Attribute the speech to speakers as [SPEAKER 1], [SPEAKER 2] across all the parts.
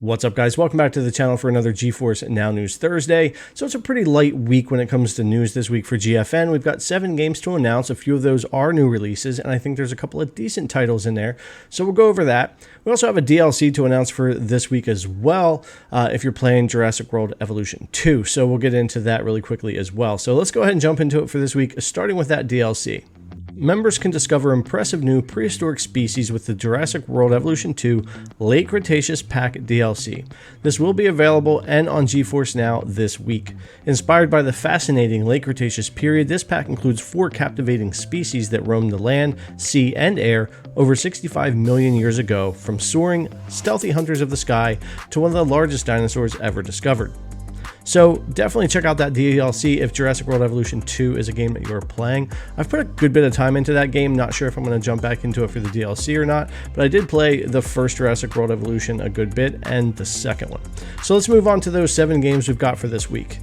[SPEAKER 1] What's up, guys? Welcome back to the channel for another GeForce Now News Thursday. So it's a pretty light week when it comes to news this week for GFN. We've got 7 games to announce. A few of those are new releases, and I think there's a couple of decent titles in there. So we'll go over that. We also have a DLC to announce for this week as well, if you're playing Jurassic World Evolution 2. So we'll get into that really quickly as well. So let's go ahead and jump into it for this week, starting with that DLC. Members can discover impressive new prehistoric species with the Jurassic World Evolution 2 Late Cretaceous Pack DLC. This will be available and on GeForce Now this week. Inspired by the fascinating Late Cretaceous period, this pack includes 4 captivating species that roamed the land, sea, and air over 65 million years ago, from soaring, stealthy hunters of the sky to one of the largest dinosaurs ever discovered. So definitely check out that DLC if Jurassic World Evolution 2 is a game that you're playing. I've put a good bit of time into that game, not sure if I'm going to jump back into it for the DLC or not, but I did play the first Jurassic World Evolution a good bit and the second one. So let's move on to those 7 games we've got for this week.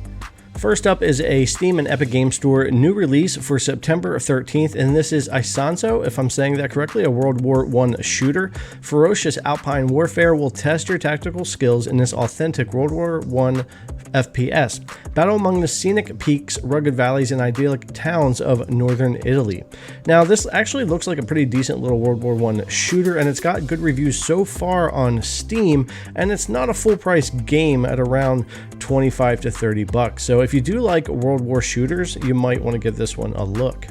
[SPEAKER 1] First up is a Steam and Epic Game Store new release for September 13th, and this is Isonso, if I'm saying that correctly, a World War I shooter. Ferocious alpine warfare will test your tactical skills in this authentic World War I FPS. Battle among the scenic peaks, rugged valleys, and idyllic towns of northern Italy. Now, this actually looks like a pretty decent little World War I shooter, and it's got good reviews so far on Steam, and it's not a full-price game at around 25 to 30 bucks. So if you do like World War shooters, you might want to give this one a look.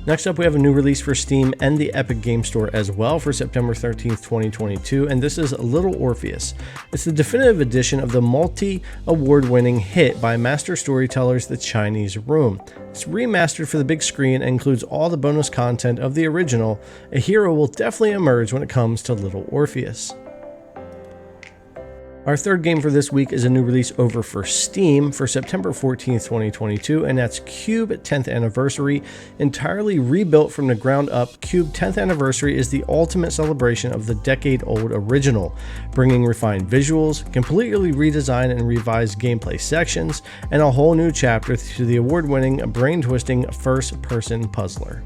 [SPEAKER 1] Next up, we have a new release for Steam and the Epic Game Store as well for September 13th, 2022, and this is Little Orpheus. It's the definitive edition of the multi-award-winning hit by master storytellers The Chinese Room. It's remastered for the big screen and includes all the bonus content of the original. A hero will definitely emerge when it comes to Little Orpheus. Our third game for this week is a new release over for Steam for September 14th, 2022, and that's Cube 10th Anniversary. Entirely rebuilt from the ground up, Cube 10th Anniversary is the ultimate celebration of the decade-old original, bringing refined visuals, completely redesigned and revised gameplay sections, and a whole new chapter to the award-winning, brain-twisting first-person puzzler.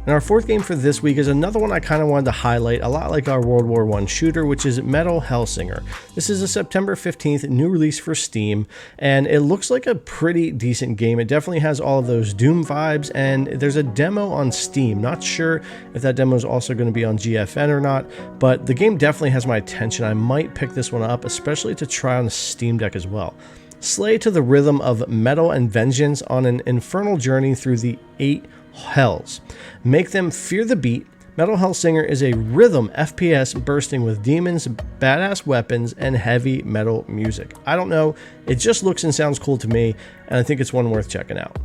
[SPEAKER 1] And our fourth game for this week is another one I kind of wanted to highlight, a lot like our World War I shooter, which is Metal Hellsinger. This is a September 15th new release for Steam, and it looks like a pretty decent game. It definitely has all of those Doom vibes, and there's a demo on Steam. Not sure if that demo is also going to be on GFN or not, but the game definitely has my attention. I might pick this one up, especially to try on the Steam Deck as well. Slay to the rhythm of metal and vengeance on an infernal journey through the 8 hells. Make them fear the beat. Metal Hellsinger is a rhythm FPS bursting with demons, badass weapons, and heavy metal music. I don't know, it just looks and sounds cool to me, and I think it's one worth checking out.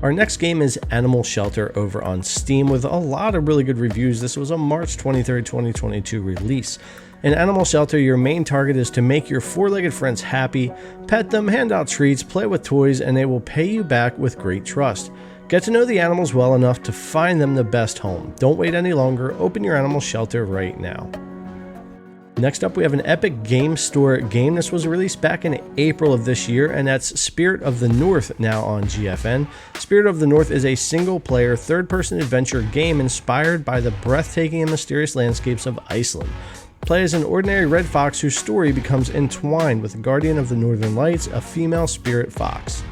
[SPEAKER 1] Our next game is Animal Shelter over on Steam with a lot of really good reviews. This was a March 23rd, 2022 release. In Animal Shelter, your main target is to make your 4-legged friends happy, pet them, hand out treats, play with toys, and they will pay you back with great trust. Get to know the animals well enough to find them the best home. Don't wait any longer. Open your Animal Shelter right now. Next up, we have an Epic Game Store game. This was released back in April of this year, and that's Spirit of the North now on GFN. Spirit of the North is a single-player, third-person adventure game inspired by the breathtaking and mysterious landscapes of Iceland. Play as an ordinary red fox whose story becomes entwined with the guardian of the Northern Lights, a female spirit fox.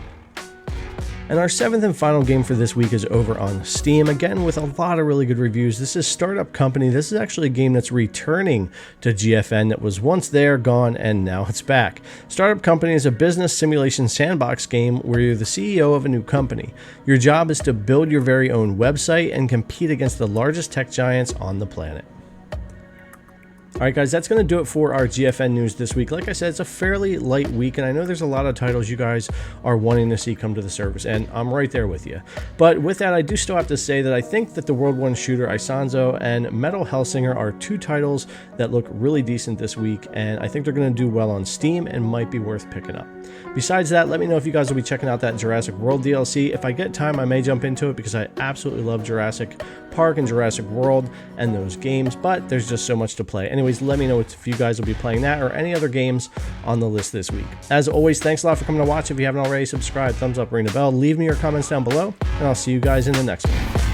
[SPEAKER 1] And our 7th and final game for this week is over on Steam, again with a lot of really good reviews. This is Startup Company. This is actually a game that's returning to GFN that was once there, gone, and now it's back. Startup Company is a business simulation sandbox game where you're the CEO of a new company. Your job is to build your very own website and compete against the largest tech giants on the planet. Alright guys, that's going to do it for our GFN news this week. Like I said, it's a fairly light week, and I know there's a lot of titles you guys are wanting to see come to the service, and I'm right there with you. But with that, I do still have to say that I think that the World I shooter Isonso and Metal Hellsinger are 2 titles that look really decent this week, and I think they're going to do well on Steam and might be worth picking up. Besides that, let me know if you guys will be checking out that Jurassic World DLC. If I get time, I may jump into it because I absolutely love Jurassic Park and Jurassic World and those games, but there's just so much to play. Anyways, let me know if you guys will be playing that or any other games on the list this week. As always, thanks a lot for coming to watch. If you haven't already, subscribe, thumbs up, ring the bell, leave me your comments down below, and I'll see you guys in the next one.